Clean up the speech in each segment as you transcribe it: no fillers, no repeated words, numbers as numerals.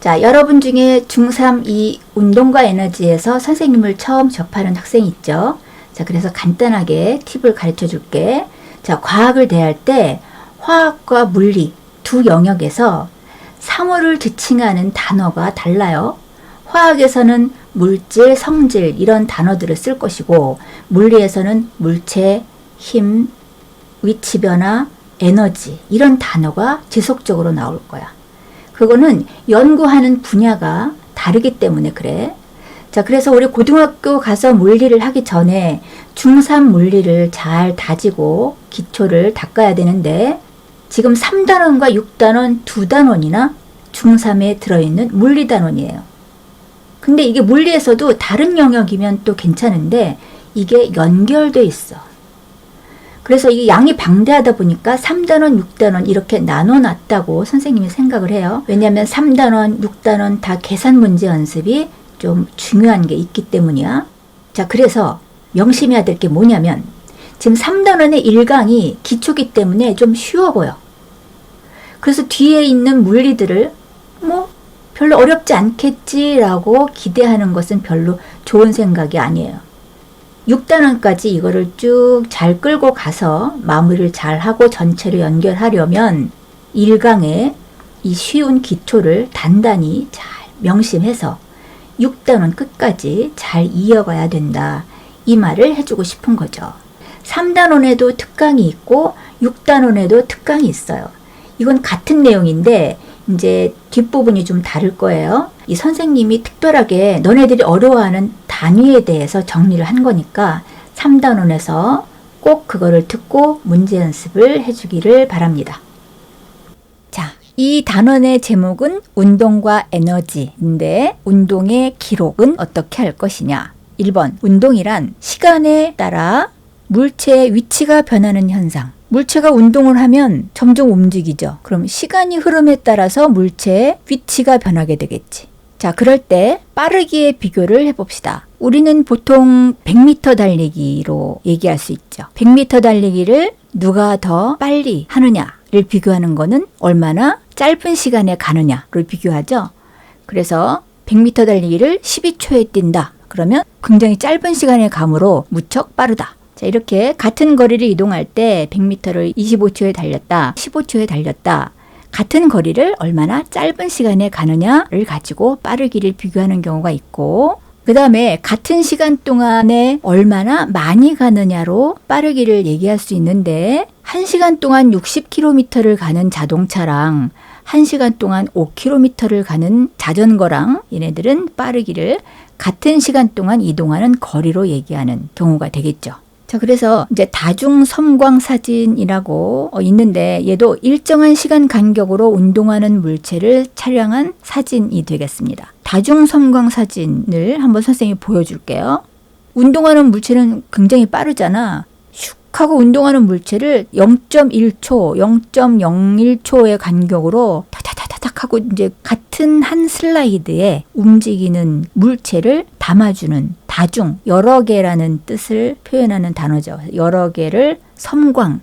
자, 여러분 중에 중3 이 운동과 에너지에서 선생님을 처음 접하는 학생이 있죠. 자, 그래서 간단하게 팁을 가르쳐 줄게. 자, 과학을 대할 때 화학과 물리 두 영역에서 상호를 지칭하는 단어가 달라요. 화학에서는 물질, 성질 이런 단어들을 쓸 것이고 물리에서는 물체, 힘, 위치 변화, 에너지 이런 단어가 지속적으로 나올 거야. 그거는 연구하는 분야가 다르기 때문에 그래. 자, 그래서 우리 고등학교 가서 물리를 하기 전에 중3 물리를 잘 다지고 기초를 닦아야 되는데 지금 3단원과 6단원 두 단원이나 중3에 들어있는 물리단원이에요. 근데 이게 물리에서도 다른 영역이면 또 괜찮은데 이게 연결돼 있어. 그래서 이게 양이 방대하다 보니까 3단원, 6단원 이렇게 나눠놨다고 선생님이 생각을 해요. 왜냐하면 3단원, 6단원 다 계산 문제 연습이 좀 중요한 게 있기 때문이야. 자, 그래서 명심해야 될 게 뭐냐면 지금 3단원의 1강이 기초기 때문에 좀 쉬워 보여. 그래서 뒤에 있는 물리들을 뭐 별로 어렵지 않겠지라고 기대하는 것은 별로 좋은 생각이 아니에요. 6단원까지 이거를 쭉 잘 끌고 가서 마무리를 잘 하고 전체를 연결하려면 1강의 이 쉬운 기초를 단단히 잘 명심해서 6단원 끝까지 잘 이어가야 된다. 이 말을 해주고 싶은 거죠. 3단원에도 특강이 있고 6단원에도 특강이 있어요. 이건 같은 내용인데 이제 뒷부분이 좀 다를 거예요. 이 선생님이 특별하게 너네들이 어려워하는 단위에 대해서 정리를 한 거니까 3단원에서 꼭 그거를 듣고 문제 연습을 해주기를 바랍니다. 자, 이 단원의 제목은 운동과 에너지인데 운동의 기록은 어떻게 할 것이냐. 1번, 운동이란 시간에 따라 물체의 위치가 변하는 현상. 물체가 운동을 하면 점점 움직이죠. 그럼 시간이 흐름에 따라서 물체의 위치가 변하게 되겠지. 자, 그럴 때 빠르기의 비교를 해봅시다. 우리는 보통 100m 달리기로 얘기할 수 있죠. 100m 달리기를 누가 더 빨리 하느냐를 비교하는 거는 얼마나 짧은 시간에 가느냐를 비교하죠. 그래서 100m 달리기를 12초에 뛴다. 그러면 굉장히 짧은 시간에 감으로 무척 빠르다. 자, 이렇게 같은 거리를 이동할 때 100m를 25초에 달렸다, 15초에 달렸다. 같은 거리를 얼마나 짧은 시간에 가느냐를 가지고 빠르기를 비교하는 경우가 있고 그 다음에 같은 시간 동안에 얼마나 많이 가느냐로 빠르기를 얘기할 수 있는데 1시간 동안 60km를 가는 자동차랑 1시간 동안 5km를 가는 자전거랑 얘네들은 빠르기를 같은 시간 동안 이동하는 거리로 얘기하는 경우가 되겠죠. 자, 그래서 이제 다중 섬광 사진이라고 있는데 얘도 일정한 시간 간격으로 운동하는 물체를 촬영한 사진이 되겠습니다. 다중 섬광 사진을 한번 선생님이 보여줄게요. 운동하는 물체는 굉장히 빠르잖아. 슉 하고 운동하는 물체를 0.1초, 0.01초의 간격으로 타타타타닥 하고 이제 같은 한 슬라이드에 움직이는 물체를 담아주는 다중, 여러 개라는 뜻을 표현하는 단어죠. 여러 개를 섬광,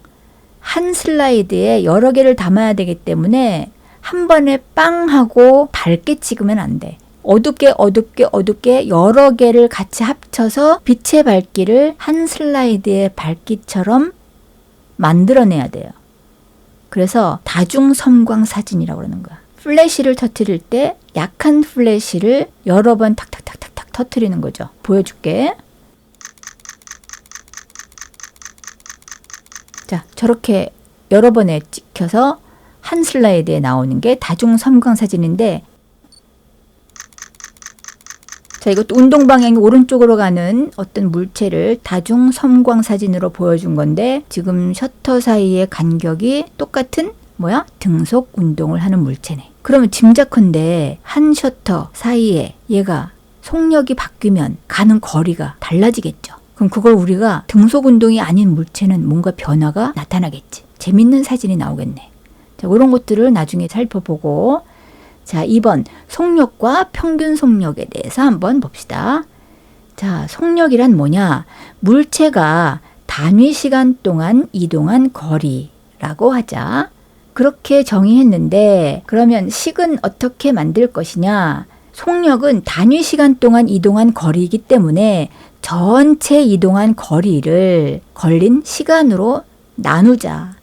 한 슬라이드에 여러 개를 담아야 되기 때문에 한 번에 빵 하고 밝게 찍으면 안 돼. 어둡게 여러 개를 같이 합쳐서 빛의 밝기를 한 슬라이드의 밝기처럼 만들어내야 돼요. 그래서 다중 섬광 사진이라고 그러는 거야. 플래시를 터뜨릴 때 약한 플래시를 여러 번 탁탁탁탁탁 터뜨리는 거죠. 보여줄게. 자, 저렇게 여러 번에 찍혀서 한 슬라이드에 나오는 게 다중 섬광 사진인데 자, 이것도 운동 방향이 오른쪽으로 가는 어떤 물체를 다중 섬광 사진으로 보여준 건데 지금 셔터 사이의 간격이 똑같은 등속 운동을 하는 물체네. 그러면 짐작컨대 한 셔터 사이에 얘가 속력이 바뀌면 가는 거리가 달라지겠죠. 그럼 그걸 우리가 등속 운동이 아닌 물체는 뭔가 변화가 나타나겠지. 재밌는 사진이 나오겠네. 자, 그런 것들을 나중에 살펴보고 자, 2번 속력과 평균 속력에 대해서 한번 봅시다. 자, 속력이란 뭐냐? 물체가 단위 시간 동안 이동한 거리라고 하자. 그렇게 정의했는데 그러면 식은 어떻게 만들 것이냐? 속력은 단위 시간 동안 이동한 거리이기 때문에 전체 이동한 거리를 걸린 시간으로 나누자.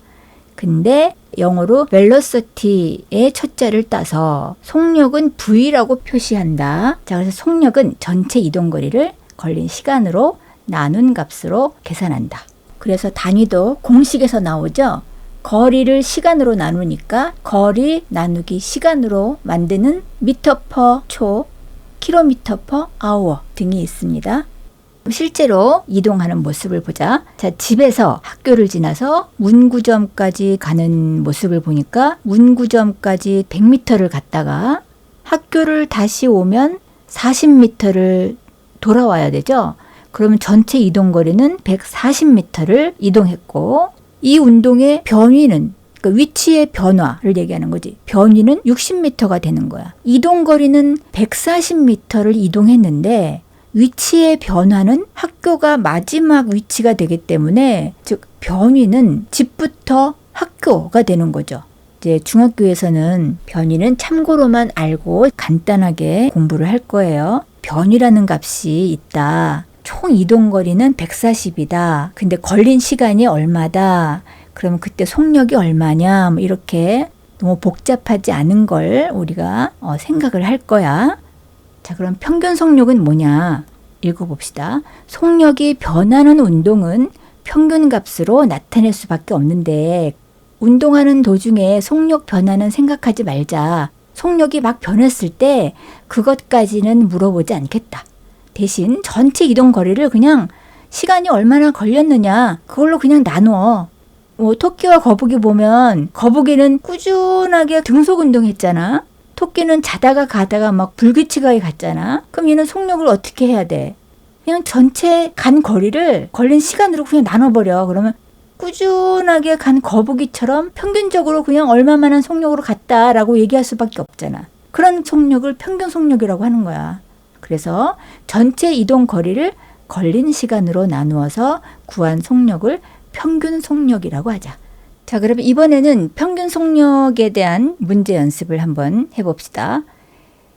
근데 영어로 velocity의 첫자를 따서 속력은 V라고 표시한다. 자, 그래서 속력은 전체 이동 거리를 걸린 시간으로 나눈 값으로 계산한다. 그래서 단위도 공식에서 나오죠. 거리를 시간으로 나누니까 거리 나누기 시간으로 만드는 미터 퍼 초, 킬로미터 퍼 아워 등이 있습니다. 실제로 이동하는 모습을 보자. 자, 집에서 학교를 지나서 문구점까지 가는 모습을 보니까 문구점까지 100m를 갔다가 학교를 다시 오면 40m를 돌아와야 되죠. 그러면 전체 이동 거리는 140m를 이동했고 이 운동의 변위는 그러니까 위치의 변화를 얘기하는 거지. 변위는 60m가 되는 거야. 이동 거리는 140m를 이동했는데 위치의 변화는 학교가 마지막 위치가 되기 때문에 즉 변위는 집부터 학교가 되는 거죠. 이제 중학교에서는 변위는 참고로만 알고 간단하게 공부를 할 거예요. 변위라는 값이 있다. 총 이동 거리는 140이다. 근데 걸린 시간이 얼마다. 그러면 그때 속력이 얼마냐. 뭐 이렇게 너무 복잡하지 않은 걸 우리가 생각을 할 거야. 자, 그럼 평균 속력은 뭐냐? 읽어봅시다. 속력이 변하는 운동은 평균 값으로 나타낼 수밖에 없는데 운동하는 도중에 속력 변화는 생각하지 말자. 속력이 막 변했을 때 그것까지는 물어보지 않겠다. 대신 전체 이동 거리를 그냥 시간이 얼마나 걸렸느냐 그걸로 그냥 나누어. 토끼와 거북이 보면 거북이는 꾸준하게 등속 운동했잖아. 토끼는 자다가 가다가 막 불규칙하게 갔잖아. 그럼 얘는 속력을 어떻게 해야 돼? 그냥 전체 간 거리를 걸린 시간으로 그냥 나눠버려. 그러면 꾸준하게 간 거북이처럼 평균적으로 그냥 얼마만한 속력으로 갔다라고 얘기할 수밖에 없잖아. 그런 속력을 평균 속력이라고 하는 거야. 그래서 전체 이동 거리를 걸린 시간으로 나누어서 구한 속력을 평균 속력이라고 하자. 자, 그러면 이번에는 평균 속력에 대한 문제 연습을 한번 해봅시다.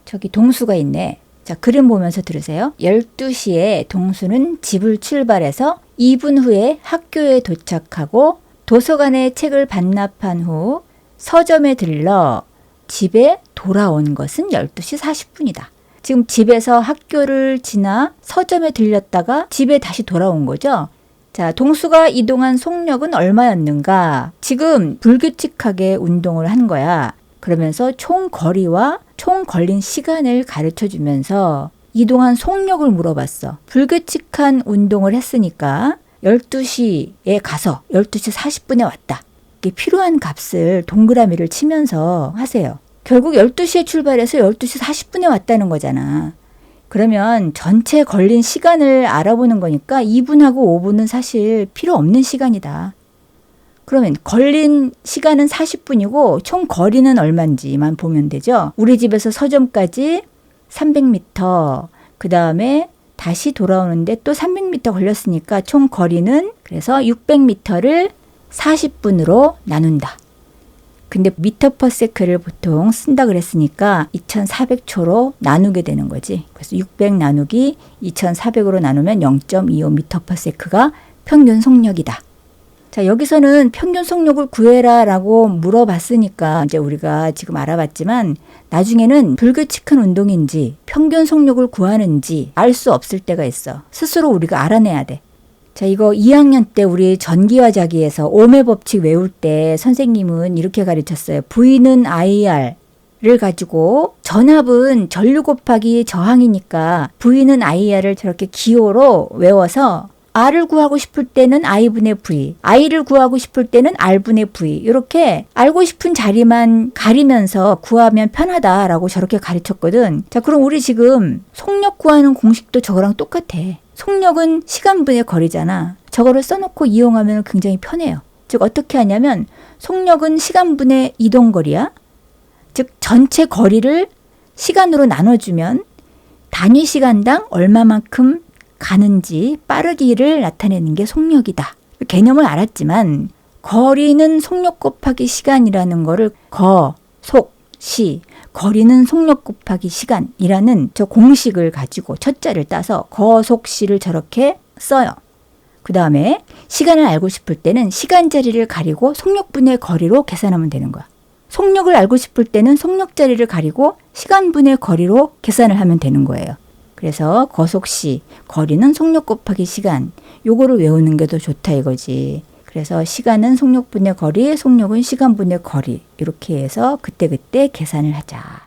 저기 동수가 있네. 자, 그림 보면서 들으세요. 12시에 동수는 집을 출발해서 2분 후에 학교에 도착하고 도서관에 책을 반납한 후 서점에 들러 집에 돌아온 것은 12시 40분이다. 지금 집에서 학교를 지나 서점에 들렸다가 집에 다시 돌아온 거죠. 자, 동수가 이동한 속력은 얼마였는가? 지금 불규칙하게 운동을 한 거야. 그러면서 총 거리와 총 걸린 시간을 가르쳐 주면서 이동한 속력을 물어봤어. 불규칙한 운동을 했으니까 12시에 가서 12시 40분에 왔다. 이게 필요한 값을 동그라미를 치면서 하세요. 결국 12시에 출발해서 12시 40분에 왔다는 거잖아. 그러면 전체 걸린 시간을 알아보는 거니까 2분하고 5분은 사실 필요 없는 시간이다. 그러면 걸린 시간은 40분이고 총 거리는 얼마인지만 보면 되죠. 우리 집에서 서점까지 300m, 그 다음에 다시 돌아오는데 또 300m 걸렸으니까 총 거리는 그래서 600m를 40분으로 나눈다. 근데 미터 퍼 세크를 보통 쓴다 그랬으니까 2400초로 나누게 되는 거지. 그래서 600 나누기 2400으로 나누면 0.25 미터 퍼 세크가 평균 속력이다. 자, 여기서는 평균 속력을 구해라 라고 물어봤으니까 이제 우리가 지금 알아봤지만 나중에는 불규칙한 운동인지 평균 속력을 구하는지 알 수 없을 때가 있어. 스스로 우리가 알아내야 돼. 자, 이거 2학년 때 우리 전기화자기에서 오음의 법칙 외울 때 선생님은 이렇게 가르쳤어요. V는 IR을 가지고 전압은 전류 곱하기 저항이니까 V는 IR을 저렇게 기호로 외워서 R을 구하고 싶을 때는 I분의 V, I를 구하고 싶을 때는 R분의 V 이렇게 알고 싶은 자리만 가리면서 구하면 편하다라고 저렇게 가르쳤거든. 자, 그럼 우리 지금 속력 구하는 공식도 저거랑 똑같아. 속력은 시간분의 거리잖아. 저거를 써놓고 이용하면 굉장히 편해요. 즉 어떻게 하냐면 속력은 시간분의 이동거리야. 즉 전체 거리를 시간으로 나눠주면 단위 시간당 얼마만큼 가는지 빠르기를 나타내는 게 속력이다. 개념을 알았지만 거리는 속력 곱하기 시간이라는 거를 거, 속, 시, 거리는 속력 곱하기 시간이라는 저 공식을 가지고 첫자를 따서 거, 속, 시를 저렇게 써요. 그 다음에 시간을 알고 싶을 때는 시간 자리를 가리고 속력분의 거리로 계산하면 되는 거야. 속력을 알고 싶을 때는 속력 자리를 가리고 시간분의 거리로 계산을 하면 되는 거예요. 그래서 거속시, 거리는 속력 곱하기 시간, 요거를 외우는 게 더 좋다 이거지. 그래서 시간은 속력분의 거리, 속력은 시간분의 거리, 이렇게 해서 그때그때 계산을 하자.